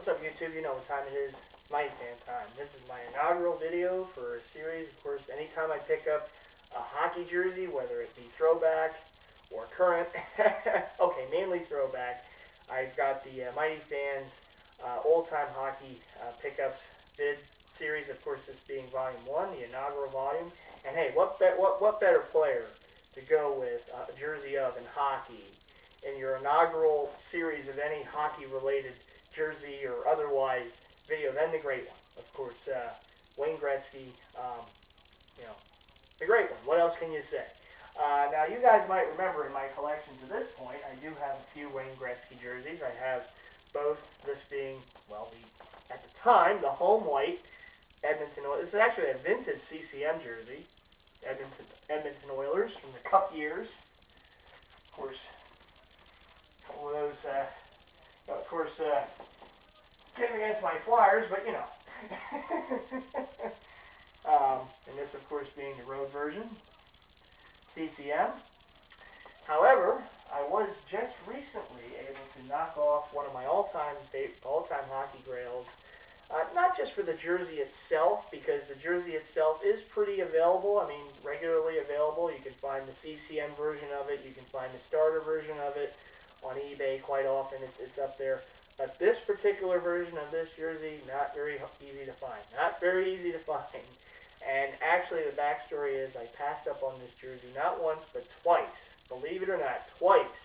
what's up YouTube? You know what time it is. MightyFan time. This is my inaugural video for a series. Of course, anytime I pick up a hockey jersey, whether it be throwback or current, okay, mainly throwback, I've got the MightyFan's old-time hockey pickups vid series. Of course, this being volume 1, the inaugural volume. And hey, what better player to go with a jersey of in hockey in your inaugural series of any hockey-related jersey or otherwise video than the great one. Of course, Wayne Gretzky, the great one. What else can you say? Now, you guys might remember in my collection to this point, I do have a few Wayne Gretzky jerseys. I have both, this being, well, at the time, the home white Edmonton Oilers. This is actually a vintage CCM jersey. Edmonton Oilers from the Cup years. Of course, a couple of those, getting against my Flyers, but you know. And this, of course, being the road version, CCM. However, I was just recently able to knock off one of my all-time hockey grails. Not just for the jersey itself, because the jersey itself is pretty available. I mean, regularly available. You can find the CCM version of it. You can find the starter version of it on eBay quite often. It's up there. But this particular version of this jersey, not very easy to find. Not very easy to find. And actually, the backstory is I passed up on this jersey not once, but twice. Believe it or not, twice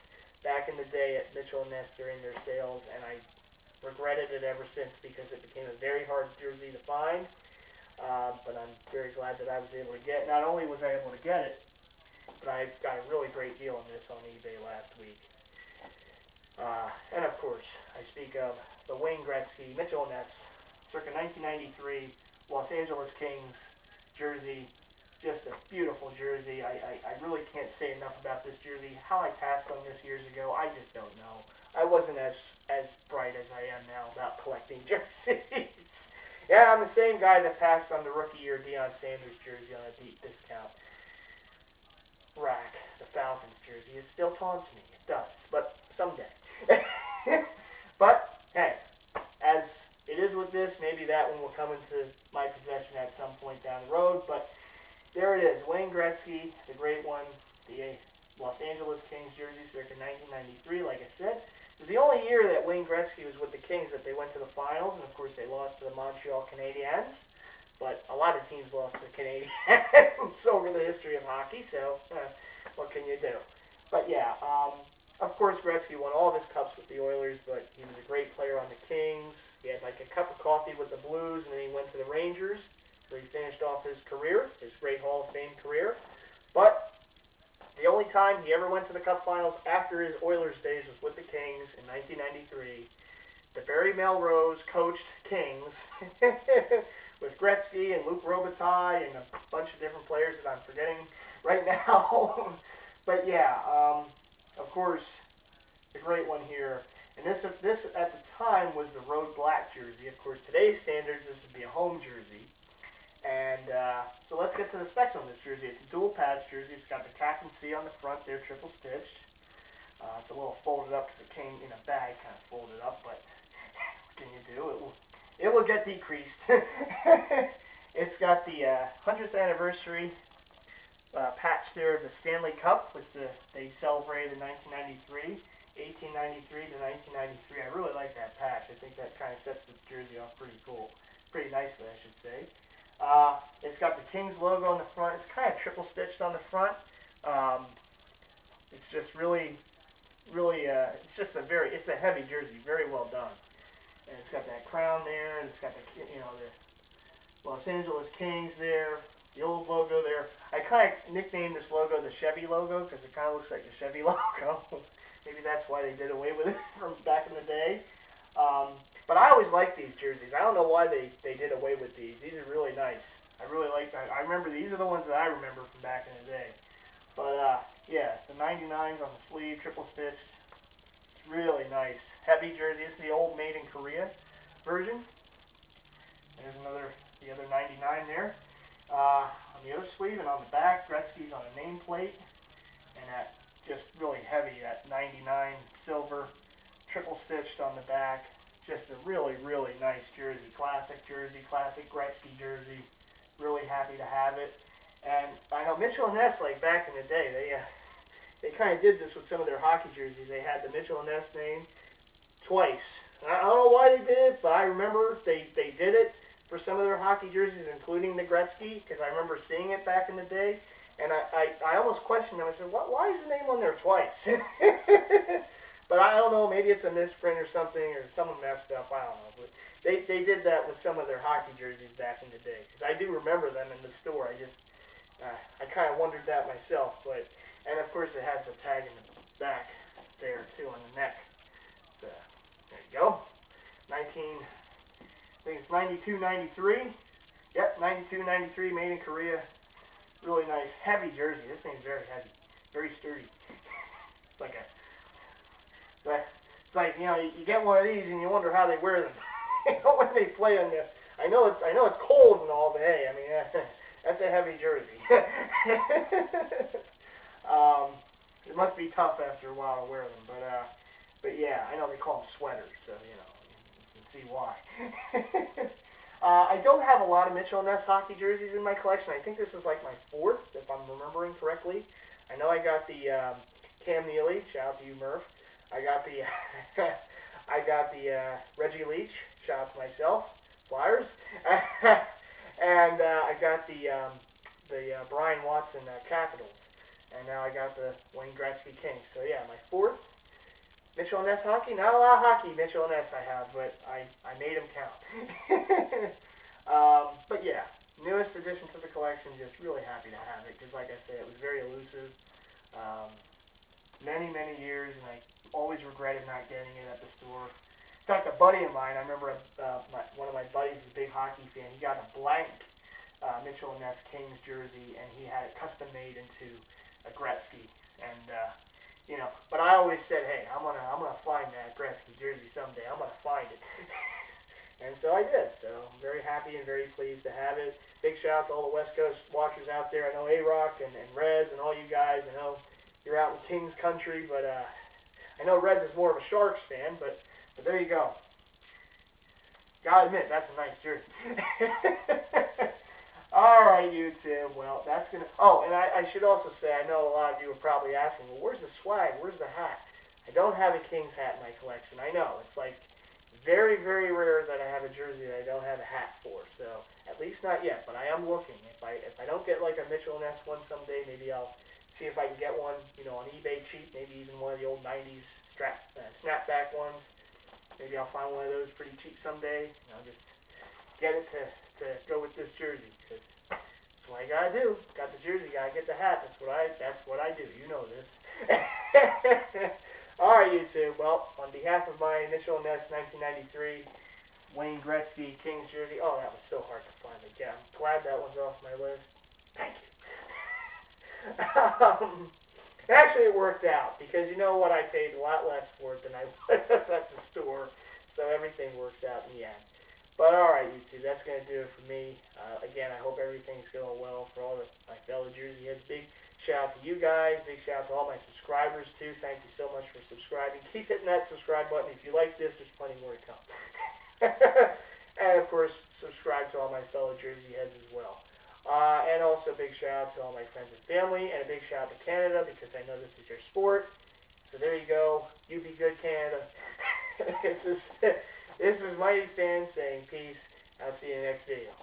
back in the day at Mitchell & Ness during their sales, and I regretted it ever since because it became a very hard jersey to find. But I'm very glad that I was able to get it. Not only was I able to get it, but I got a really great deal on this on eBay last week. And of course, I speak of the Wayne Gretzky, Mitchell & Ness, circa 1993, Los Angeles Kings jersey. Just a beautiful jersey. I really can't say enough about this jersey. How I passed on this years ago, I just don't know. I wasn't as bright as I am now about collecting jerseys. Yeah, I'm the same guy that passed on the rookie year Deion Sanders jersey on a deep discount rack. The Falcons jersey. It still taunts me. It does. But someday. But, hey, as it is with this, maybe that one will come into my possession at some point down the road. But there it is. Wayne Gretzky, the great one, the Los Angeles Kings jersey, circa 1993, like I said. It was the only year that Wayne Gretzky was with the Kings that they went to the finals, and of course they lost to the Montreal Canadiens. But a lot of teams lost to the Canadiens over the history of hockey, so what can you do? But yeah, of course Gretzky won all of his cups with the Oilers, but he was a great player on the Kings. He had like a cup of coffee with the Blues, and then he went to the Rangers, where he finished off his career, his great Hall of Fame career. But the only time he ever went to the Cup Finals after his Oilers days was with the Kings in 1993. The Barry Melrose coached Kings with Gretzky and Luc Robitaille and a bunch of different players that I'm forgetting right now. But yeah, of course, the great one here. And this at the time was the road black jersey. Of course, today's standards, this would be a home jersey. And so let's get to the specs on this jersey. It's a dual patch jersey. It's got the Captain C on the front there, triple stitched. It's a little folded up because it came in a bag, kind of folded up, but what can you do? It will get decreased. It's got the 100th anniversary patch there of the Stanley Cup, which they celebrated in 1993. 1893 to 1993. I really like that patch. I think that kind of sets the jersey off pretty cool. Pretty nicely, I should say. It's got the Kings logo on the front. It's kind of triple stitched on the front. It's just really, it's a heavy jersey, very well done. And it's got that crown there, and it's got the Los Angeles Kings there, the old logo there. I kind of nicknamed this logo the Chevy logo because it kind of looks like the Chevy logo. Maybe that's why they did away with it from back in the day. But I always liked these jerseys. I don't know why they did away with these. These are really nice. I really like that. I remember these are the ones that I remember from back in the day. But yeah, the 99s on the sleeve, triple stitched. It's really nice. Heavy jersey. This is the old made in Korea version. There's the other 99 there. On the other sleeve and on the back, Gretzky's on a nameplate. And that just really heavy, that 99 silver, triple stitched on the back. Just a really, really nice jersey. Classic Gretzky jersey. Really happy to have it. And I know Mitchell and Ness, like back in the day, they kind of did this with some of their hockey jerseys. They had the Mitchell and Ness name twice. I don't know why they did it, but I remember they did it for some of their hockey jerseys, including the Gretzky, because I remember seeing it back in the day. And I almost questioned them. I said, why is the name on there twice? But I don't know, maybe it's a misprint or something, or someone messed up, I don't know. But they did that with some of their hockey jerseys back in the day. Because I do remember them in the store. I kind of wondered that myself. But and of course it has the tag in the back there too on the neck. So there you go. I think it's 92, 93. Yep, 92, 93, made in Korea. Really nice, heavy jersey. This thing's very heavy, very sturdy. It's like a But it's like, you know, you get one of these and you wonder how they wear them. When they play on this. I know it's cold and all, but hey, I mean that's a heavy jersey. It must be tough after a while to wear them, but yeah, I know they call them sweaters, so you know you can see why. I don't have a lot of Mitchell and Ness hockey jerseys in my collection. I think this is like my fourth, if I'm remembering correctly. I know I got the Cam Neely. Shout out to you, Murph. I got the Reggie Leach. Shout out to myself, Flyers, and I got the Brian Watson Capitals, and now I got the Wayne Gretzky Kings. So yeah, my fourth Mitchell and Ness hockey. Not a lot of hockey Mitchell and Ness I have, but I made them count. But yeah, newest addition to the collection. Just really happy to have it because, like I said, it was very elusive. Many years, and I always regretted not getting it at the store. In fact, a buddy of mine, I remember one of my buddies is a big hockey fan. He got a blank Mitchell and Ness Kings jersey, and he had it custom made into a Gretzky. And you know, but I always said, hey, I'm gonna find that Gretzky jersey someday. I'm gonna find it. And so I did. So I'm very happy and very pleased to have it. Big shout out to all the West Coast watchers out there. I know A-Rock and Rez and all you guys. I know you're out in Kings country, but I know Reds is more of a Sharks fan, but there you go. Gotta admit, that's a nice jersey. Alright, YouTube, well, that's gonna... Oh, and I should also say, I know a lot of you are probably asking, well, where's the swag? Where's the hat? I don't have a Kings hat in my collection. I know, it's like very rare that I have a jersey that I don't have a hat for, so at least not yet, but I am looking. If I don't get like a Mitchell and Ness one someday, maybe I'll see if I can get one, you know, on eBay cheap, maybe even one of the old 90s snapback ones. Maybe I'll find one of those pretty cheap someday, and I'll just get it to go with this jersey, because that's what I gotta do. Got the jersey, gotta get the hat. That's what I do. You know this. Alright, YouTube. Well, on behalf of my Mitchell and Ness 1993 Wayne Gretzky Kings jersey, oh, that was so hard to find. Yeah, I'm glad that one's off my list. Thank you. Actually, it worked out, because you know what, I paid a lot less for it than I was at the store, so everything works out in the end. But alright, YouTube, that's going to do it for me. Again, I hope everything's going well for all my fellow Jersey heads. Big shout out to you guys. Big shout out to all my subscribers, too. Thank you so much for subscribing. Keep hitting that subscribe button. If you like this, there's plenty more to come. And, of course, subscribe to all my fellow Jersey heads as well. And also a big shout out to all my friends and family, and a big shout out to Canada, because I know this is your sport. So there you go. You be good, Canada. This is MightyFan's saying peace. I'll see you in the next video.